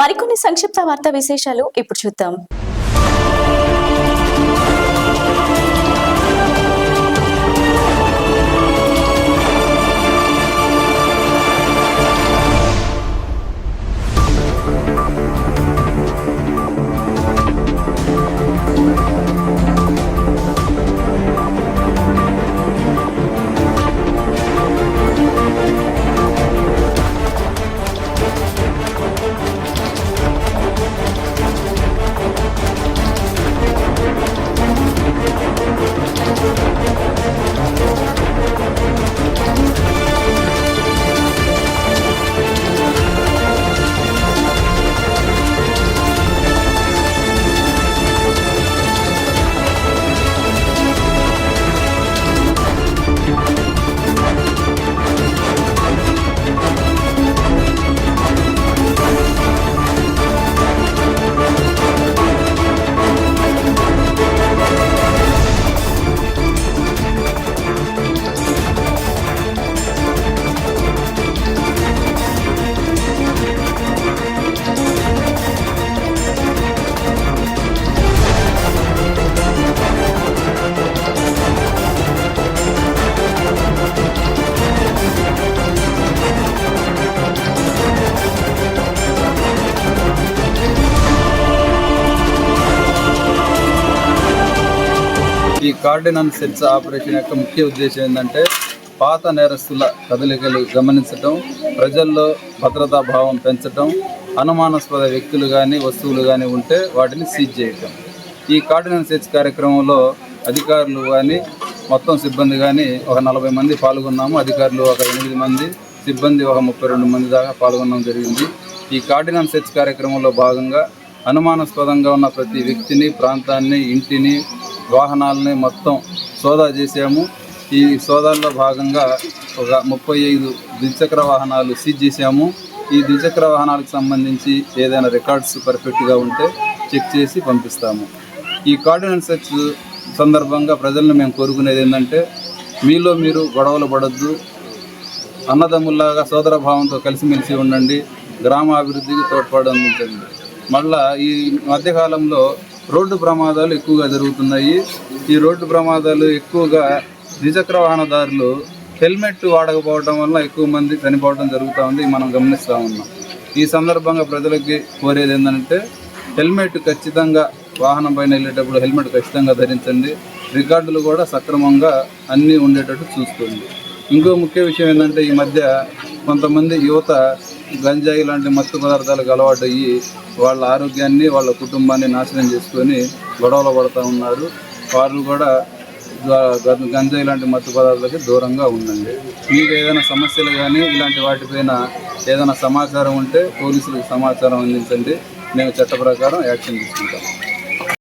మరికొన్ని సంక్షిప్త వార్తా విశేషాలు ఇప్పుడు చూద్దాం. ఈ కార్డినల్ సెర్చ్ ఆపరేషన్ యొక్క ముఖ్య ఉద్దేశం ఏంటంటే పాత నేరస్తుల కదలికలు గమనించటం, ప్రజల్లో భద్రతా భావం పెంచటం, అనుమానాస్పద వ్యక్తులు కానీ వస్తువులు కానీ ఉంటే వాటిని సీజ్ చేయటం. ఈ కార్డినల్ సెర్చ్ కార్యక్రమంలో అధికారులు కానీ మొత్తం సిబ్బంది కానీ ఒక 40 మంది పాల్గొన్నాము. అధికారులు ఒక 8 మంది, సిబ్బంది ఒక 32 మంది దాకా పాల్గొనడం జరిగింది. ఈ కార్డినల్ సెర్చ్ కార్యక్రమంలో భాగంగా అనుమానాస్పదంగా ఉన్న ప్రతి వ్యక్తిని, ప్రాంతాన్ని, ఇంటిని, వాహనాలని మొత్తం సోదా చేసాము. ఈ సోదాల్లో భాగంగా ఒక 35 ద్విచక్ర వాహనాలు సీజ్ చేసాము. ఈ ద్విచక్ర వాహనాలకు సంబంధించి ఏదైనా రికార్డ్స్ పర్ఫెక్ట్గా ఉంటే చెక్ చేసి పంపిస్తాము. ఈ కార్డినల్ సెర్చ్ సందర్భంగా ప్రజలను మేము కోరుకునేది ఏంటంటే, మీలో మీరు గొడవలు పడద్దు, అన్నదమ్ముల్లాగా సోదర భావంతో కలిసిమెలిసి ఉండండి, గ్రామాభివృద్ధికి తోడ్పాటు అందించండి. మళ్ళా ఈ మధ్యకాలంలో రోడ్డు ప్రమాదాలు ఎక్కువగా జరుగుతున్నాయి. ఈ రోడ్డు ప్రమాదాలు ఎక్కువగా ద్విచక్ర వాహనదారులు హెల్మెట్ వాడకపోవడం వల్ల ఎక్కువ మంది చనిపోవడం జరుగుతూ ఉంది, మనం గమనిస్తూ ఉన్నాం. ఈ సందర్భంగా ప్రజలకి కోరేది ఏంటంటే, హెల్మెట్ ఖచ్చితంగా వాహనం పైన వెళ్ళేటప్పుడు హెల్మెట్ ఖచ్చితంగా ధరించండి. రికార్డులు కూడా సక్రమంగా అన్నీ ఉండేటట్టు చూసుకోండి. ఇంకో ముఖ్య విషయం ఏంటంటే, ఈ మధ్య కొంతమంది యువత గంజాయి లాంటి మత్తు పదార్థాలకు అలవాటు అయ్యి వాళ్ళ ఆరోగ్యాన్ని, వాళ్ళ కుటుంబాన్ని నాశనం చేసుకొని గొడవలు పడుతూ ఉన్నారు. వాళ్ళు కూడా గంజాయి లాంటి మత్తు పదార్థాలకి దూరంగా ఉండండి. మీకు ఏదైనా సమస్యలు కానీ ఇలాంటి వాటిపైన ఏదైనా సమాచారం ఉంటే పోలీసులకు సమాచారం అందించండి. మేము చట్ట ప్రకారం యాక్షన్ తీసుకుంటాం.